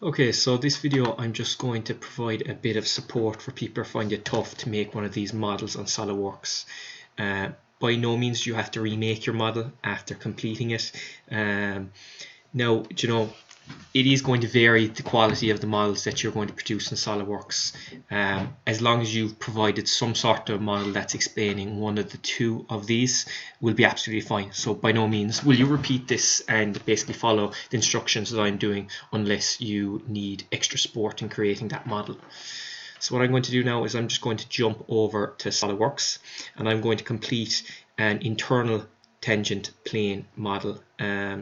Okay, so this video I'm just going to provide a bit of support for people who find it tough to make one of these models on SolidWorks. By no means do you have to remake your model after completing it. Now, it is going to vary the quality of the models that you're going to produce in SolidWorks. As long as you've provided some sort of model that's explaining one of the two of these, will be absolutely fine. So by no means will you repeat this and basically follow the instructions that I'm doing unless you need extra support in creating that model. So what I'm going to do now is I'm just going to jump over to SolidWorks and I'm going to complete an internal tangent plane model.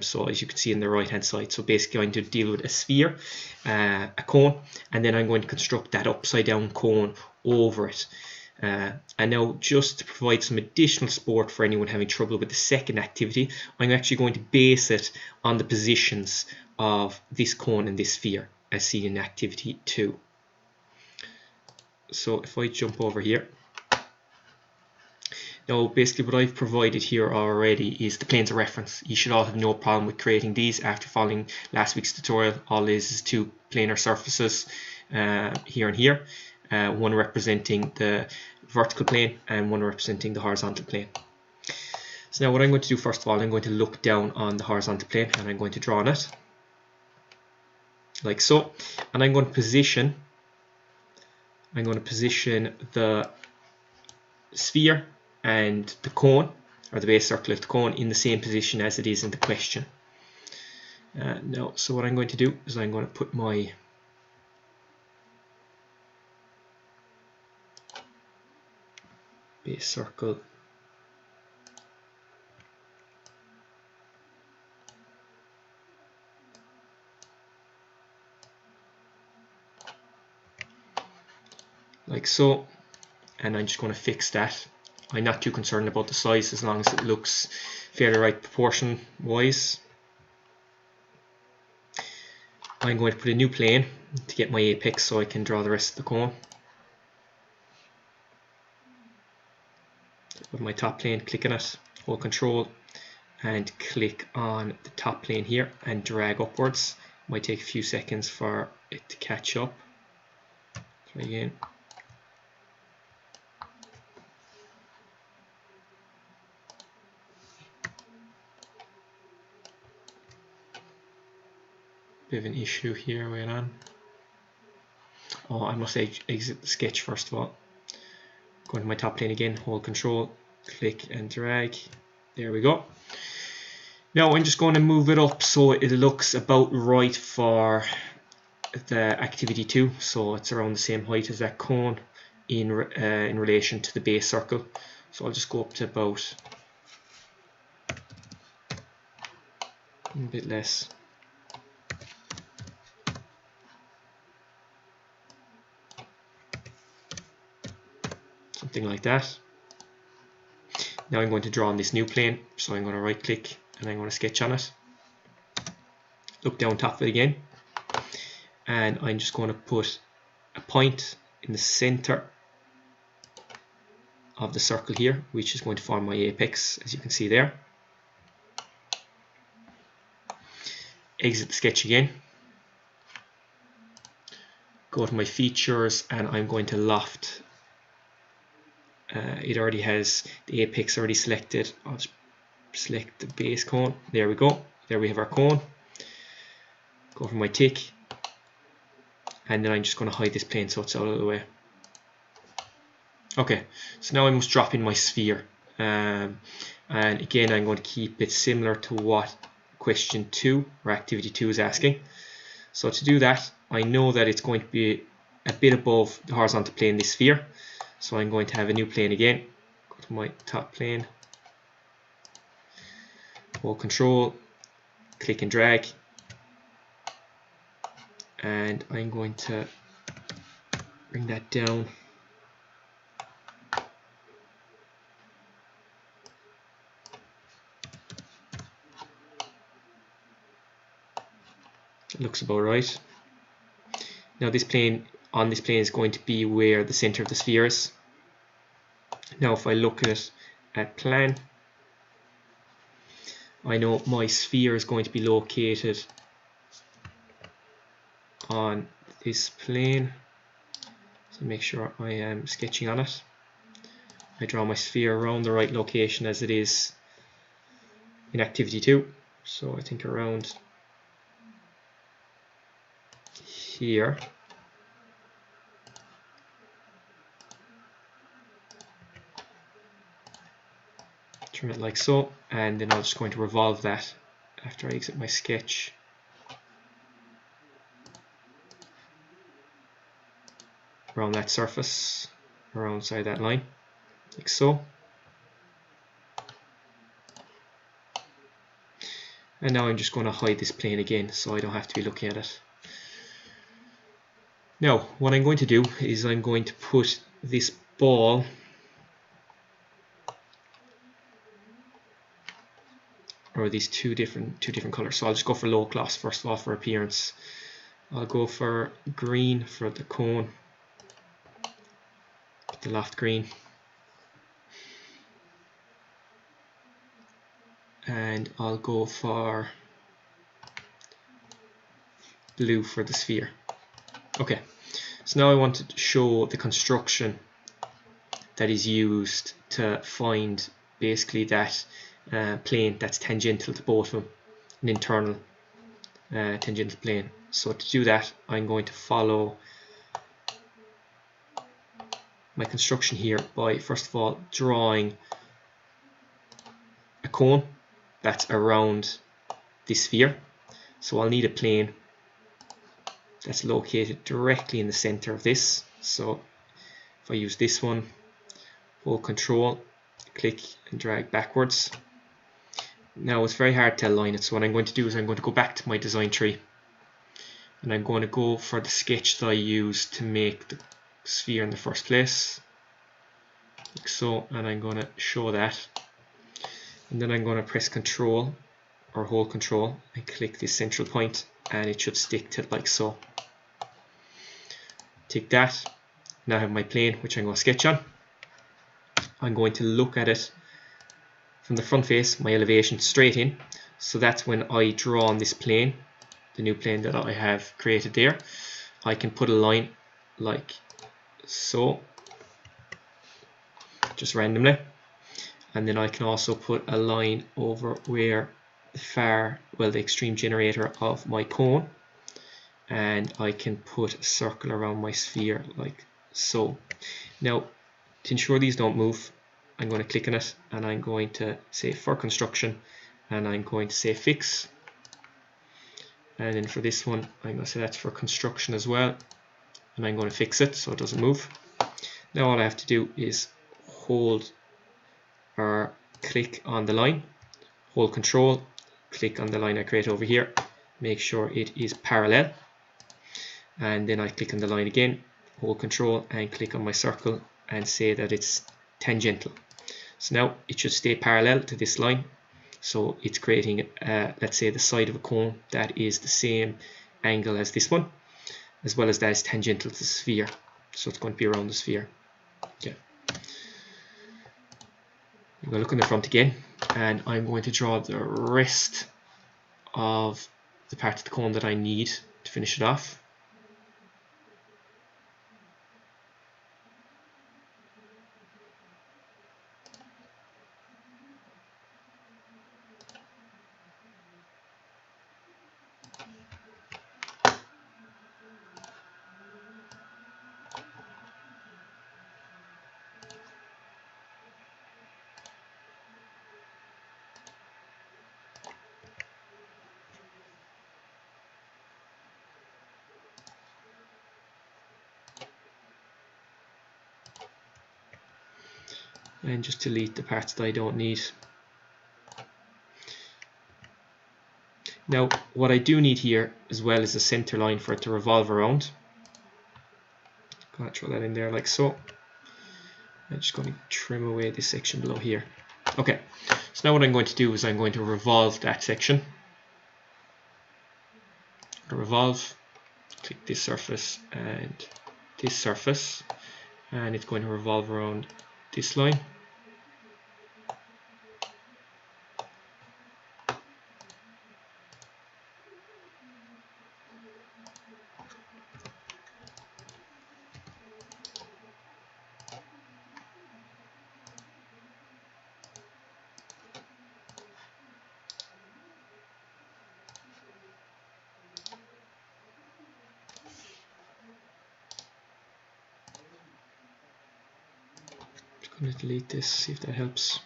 So as you can see in the right hand side, so basically I'm going to deal with a sphere, a cone, and then I'm going to construct that upside down cone over it. And now, just to provide some additional support for anyone having trouble with the second activity, I'm actually going to base it on the positions of this cone and this sphere as seen in activity 2. So if I jump over here, now basically what I've provided here already is the planes of reference. You should all have no problem with creating these after following last week's tutorial. All it is two planar surfaces here and here, one representing the vertical plane and one representing the horizontal plane. So now what I'm going to do first of all, I'm going to look down on the horizontal plane and I'm going to draw on it like so, and I'm going to position the sphere and the cone, or the base circle of the cone, in the same position as it is in the question. Now, so what I'm going to do is I'm going to put my base circle like so, and I'm just going to fix that. I'm not too concerned about the size as long as it looks fairly right proportion wise. I'm going to put a new plane to get my apex so I can draw the rest of the cone. With my top plane, click on it, hold Control and click on the top plane here and drag upwards. It might take a few seconds for it to catch up. Try again. Bit of an issue here, wait on. Oh, I must exit the sketch first of all. Go into my top plane again, hold Control, click and drag. There we go. Now I'm just going to move it up so it looks about right for the activity 2. So it's around the same height as that cone in relation to the base circle. So I'll just go up to about a bit less. Something like that. Now I'm going to draw on this new plane, so I'm going to right click and I'm going to sketch on it. Look down top of it again, and I'm just going to put a point in the center of the circle here, which is going to form my apex, as you can see there. Exit the sketch again. Go to my features and I'm going to loft. It already has the apex already selected. I'll just select the base cone. There we go. There we have our cone. Go for my tick. And then I'm just going to hide this plane so it's out of the way. Okay, so now I must drop in my sphere. And again, I'm going to keep it similar to what question 2 or activity 2 is asking. So to do that, I know that it's going to be a bit above the horizontal plane, this sphere. So I'm going to have a new plane again. Go to my top plane, hold Control, click and drag, and I'm going to bring that down. It looks about right. Now this plane, on this plane, is going to be where the center of the sphere is. Now if I look at it at plan, I know my sphere is going to be located on this plane. So make sure I am sketching on it. I draw my sphere around the right location as it is in activity 2. So I think around here. Trim it like so, and then I'm just going to revolve that after I exit my sketch. Around that surface, around side that line, like so. And now I'm just going to hide this plane again so I don't have to be looking at it. Now what I'm going to do is I'm going to put this ball or these two different colors. So I'll just go for low gloss first of all for appearance. I'll go for green for the cone, the loft green, and I'll go for blue for the sphere. Okay, so now I want to show the construction that is used to find basically that plane that's tangential to both of them, an internal tangential plane. So to do that, I'm going to follow my construction here by first of all drawing a cone that's around this sphere. So I'll need a plane that's located directly in the center of this. So if I use this one, hold Control, click and drag backwards. Now it's very hard to align it, so what I'm going to do is I'm going to go back to my design tree and I'm going to go for the sketch that I used to make the sphere in the first place, like so, and I'm going to show that, and then I'm going to press Control or hold Control and click this central point, and it should stick to it like so. Take that. Now I have my plane which I'm going to sketch on. I'm going to look at it from the front face, my elevation, straight in. So that's when I draw on this plane, the new plane that I have created there. I can put a line like so, just randomly, and then I can also put a line over where the extreme generator of my cone, and I can put a circle around my sphere like so. Now to ensure these don't move, I'm going to click on it and I'm going to say for construction, and I'm going to say fix, and then for this one I'm going to say that's for construction as well, and I'm going to fix it so it doesn't move. Now all I have to do is hold or click on the line, hold Control, click on the line I create over here, make sure it is parallel, and then I click on the line again, hold Control and click on my circle and say that it's tangential. So now it should stay parallel to this line, so it's creating let's say the side of a cone that is the same angle as this one, as well as that is tangential to the sphere, so it's going to be around the sphere. Okay. I'm going to look in the front again, and I'm going to draw the rest of the part of the cone that I need to finish it off. And just delete the parts that I don't need. Now what I do need here as well is a center line for it to revolve around. I'm going to throw that in there like so. I'm just going to trim away this section below here. Okay, so now what I'm going to do is I'm going to revolve that section. Revolve, click this surface and this surface, and it's going to revolve around this line. I'm going to delete this, see if that helps.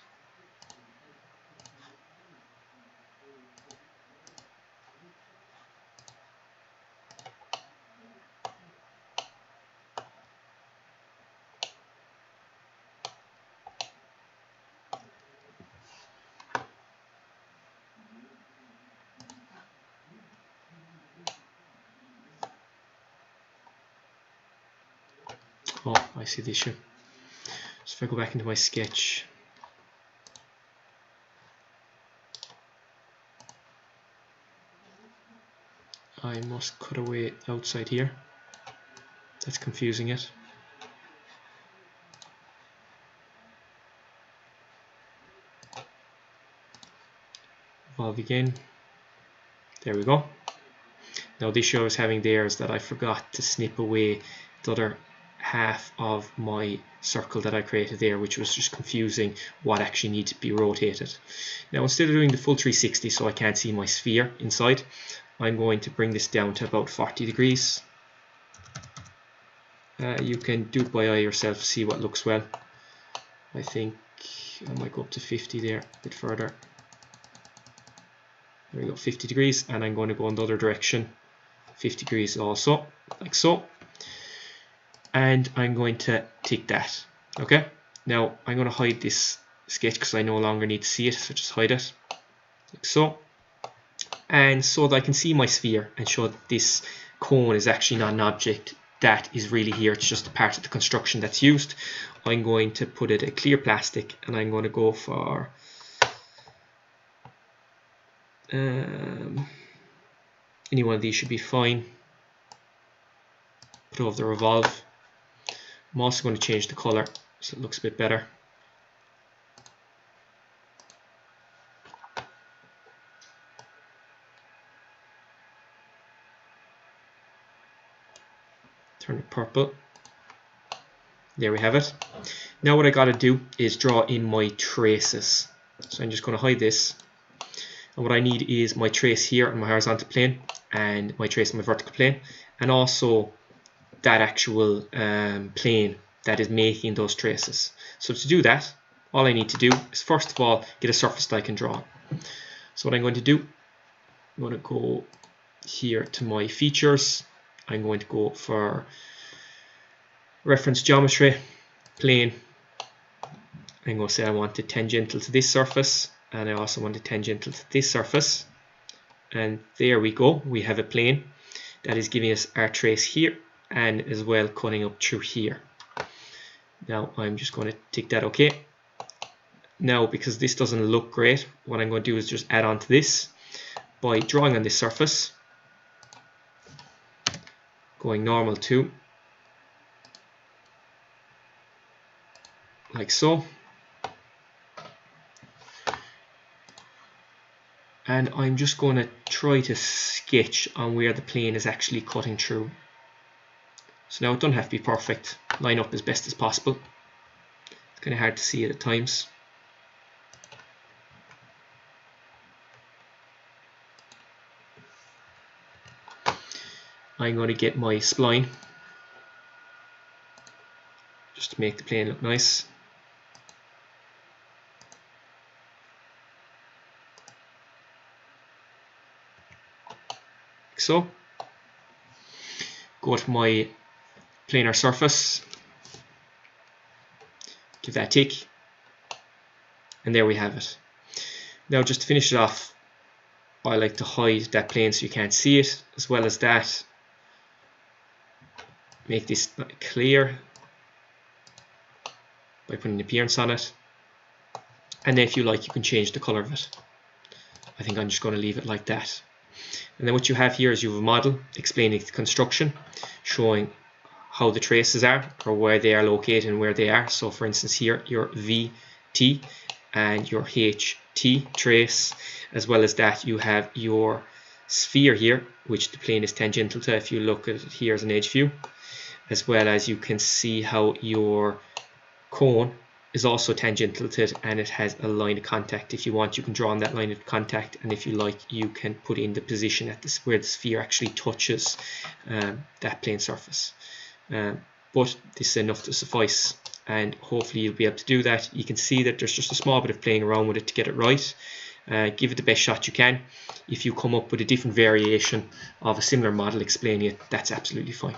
Oh, I see the issue. So if I go back into my sketch, I must cut away outside here. That's confusing it. Evolve again. There we go. Now the issue I was having there is that I forgot to snip away the other half of my circle that I created there, which was just confusing what actually needs to be rotated. Now instead of doing the full 360 so I can't see my sphere inside, I'm going to bring this down to about 40 degrees. You can do it by eye yourself to see what looks well. I think I might go up to 50 there, a bit further. There we go, 50 degrees, and I'm going to go in the other direction, 50 degrees also, like so. And I'm going to tick that. Okay, now I'm going to hide this sketch because I no longer need to see it, so just hide it, like so. And so that I can see my sphere and show that this cone is actually not an object that is really here, it's just a part of the construction that's used. I'm going to put it a clear plastic, and I'm going to go for any one of these should be fine. Put over the revolve. I'm also going to change the color so it looks a bit better. Turn it purple. There we have it. Now what I got to do is draw in my traces. So I'm just going to hide this. And what I need is my trace here on my horizontal plane and my trace on my vertical plane, and also that actual plane that is making those traces. So to do that, all I need to do is first of all get a surface that I can draw. So what I'm going to do, I'm going to go here to my features. I'm going to go for reference geometry, plane. I'm going to say I want it tangential to this surface, and I also want it tangential to this surface. And there we go, we have a plane that is giving us our trace here, and as well cutting up through here. Now I'm just going to tick that OK. Now because this doesn't look great, what I'm going to do is just add on to this by drawing on this surface, going normal to, like so. And I'm just going to try to sketch on where the plane is actually cutting through. So now it doesn't have to be perfect, line up as best as possible. It's kind of hard to see it at times. I'm going to get my spline just to make the plane look nice. Like so. Go to my planar surface, give that a tick, and there we have it. Now just to finish it off, I like to hide that plane so you can't see it, as well as that make this clear by putting an appearance on it, and then if you like you can change the color of it. I think I'm just going to leave it like that. And then what you have here is you have a model explaining the construction, showing how the traces are, or where they are located and where they are. So for instance here, your VT and your HT trace, as well as that you have your sphere here, which the plane is tangential to if you look at it here as an edge view, as well as you can see how your cone is also tangential to it, and it has a line of contact. If you want, you can draw on that line of contact, and if you like, you can put in the position at this where the sphere actually touches that plane surface. But this is enough to suffice and hopefully you'll be able to do that. You can see that there's just a small bit of playing around with it to get it right. Give it the best shot you can. If you come up with a different variation of a similar model explaining it, that's absolutely fine.